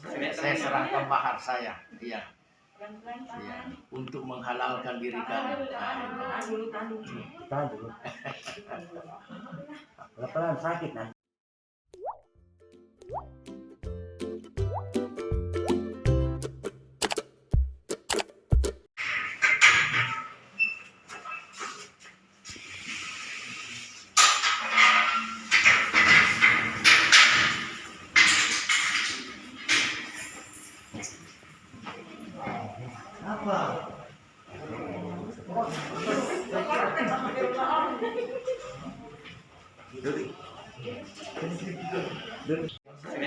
Saya serahkan mahar saya, iya, iya, untuk menghalalkan diri kamu. Tahan dulu. Pelan-pelan sakit nanti.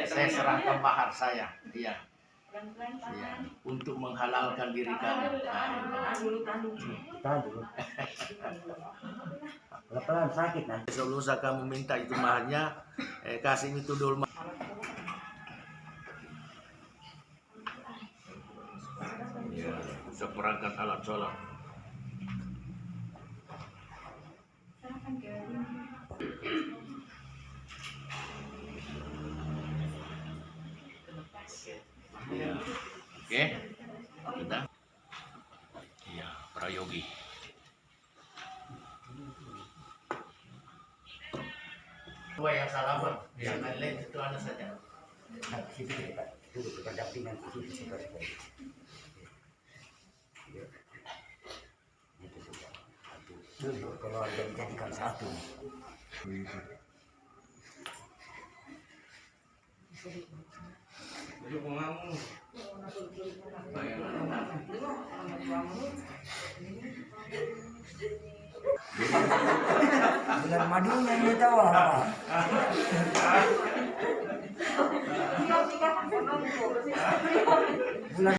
Saya serahkan mahar saya, iya, iya, untuk menghalalkan diri kamu. Tahan dulu. Pelan-pelan sakit nanti. Lusa kamu minta itu maharnya, kasih itu dulu. Ya, seperangkat alat sholat. Ya, oke, kita, ya, prayogi. Dua yang salaman, yang lain itu ada saja. Nah, situ kita duduk berdampingan di situ seperti itu. Itu sudah satu keluarga dijadikan satu. Bulan madunya dia tahu apa? Bulan.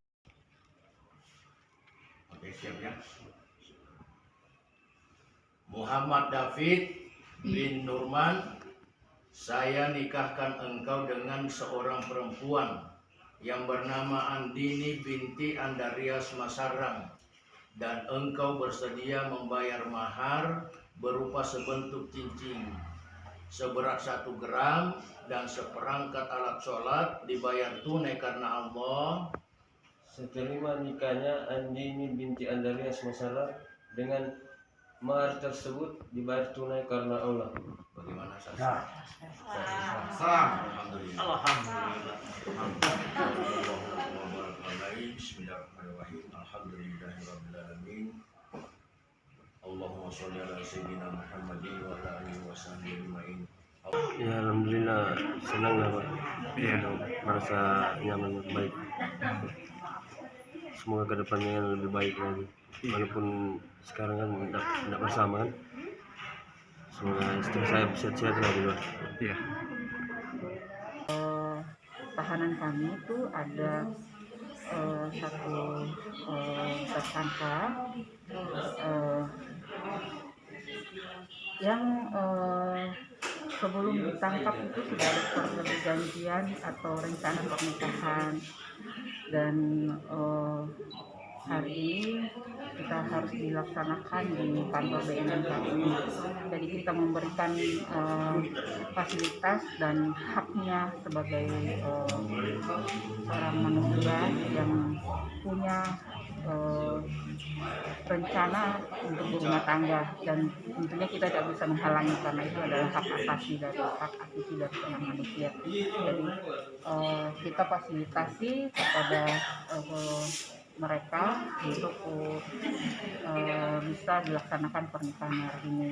Oke, siap ya. Muhammad David bin Nurman, saya nikahkan engkau dengan seorang perempuan yang bernama Andini binti Andarias Masarang, dan engkau bersedia membayar mahar berupa sebentuk cincin seberat 1 gram dan seperangkat alat sholat dibayar tunai karena Allah. Seterima nikahnya Andini binti Andarias Masarang dengan mahar tersebut dibayar tunai karena Allah. Bagaimana saja? Nah, Alhamdulillah. Alhamdulillah. Bismillahirrahmanirrahim. Alhamdulillahirrahmanirrahim. Allahumma sholli ala sayyidina Muhammadin wa ala alihi wa sahbihi ajma'in. Ya, alhamdulillah senang lah Pak. Iya. Merasa nyaman baik. Semoga kedepannya yang lebih baik lagi. Walaupun sekarang kan tidak bersama kan. Semoga istri saya sehat-sehat lagi Pak. Iya. Tahanan kami itu ada satu tersangka yang sebelum ditangkap itu sudah ada perjanjian atau rencana pernikahan, dan hari ini kita harus dilaksanakan di kantor BNN kami. Jadi kita memberikan fasilitas dan haknya sebagai seorang manusia yang punya rencana untuk berumah tangga, dan tentunya kita tidak bisa menghalangi karena itu adalah hak asasi dari seorang manusia. Jadi kita fasilitasi kepada mereka untuk bisa dilaksanakan pernikahan hari ini.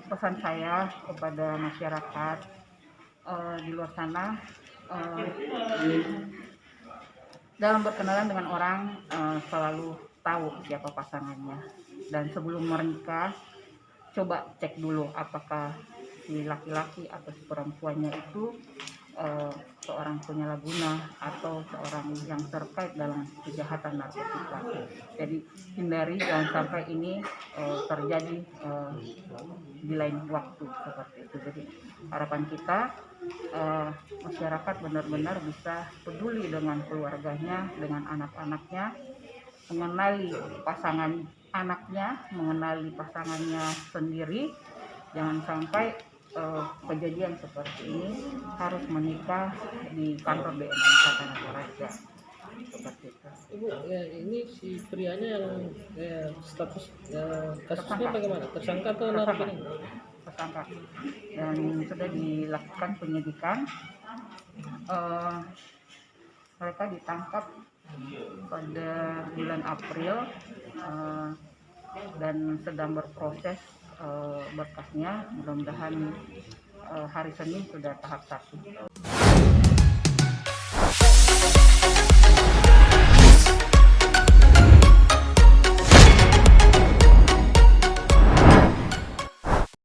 Pesan saya kepada masyarakat di luar sana, dalam berkenalan dengan orang selalu tahu siapa pasangannya, dan sebelum menikah coba cek dulu apakah si laki-laki atau si perempuannya itu seorang penyalahguna atau seorang yang terkait dalam kejahatan narkotika. Jadi hindari jangan sampai ini terjadi di lain waktu seperti itu. Jadi harapan kita masyarakat benar-benar bisa peduli dengan keluarganya, dengan anak-anaknya, mengenali pasangan anaknya, mengenali pasangannya sendiri. Jangan sampai kejadian seperti ini harus menikah di kantor BNN Tata Raja seperti itu. Ibu, ya, ini si prianya yang status kasusnya Tersangka. bagaimana? Tersangka atau Tersangka. narapidana? Tersangka, dan sudah dilakukan penyidikan. Mereka ditangkap pada bulan April dan sedang berproses berkasnya. Mudah-mudahan hari Senin sudah tahap 1.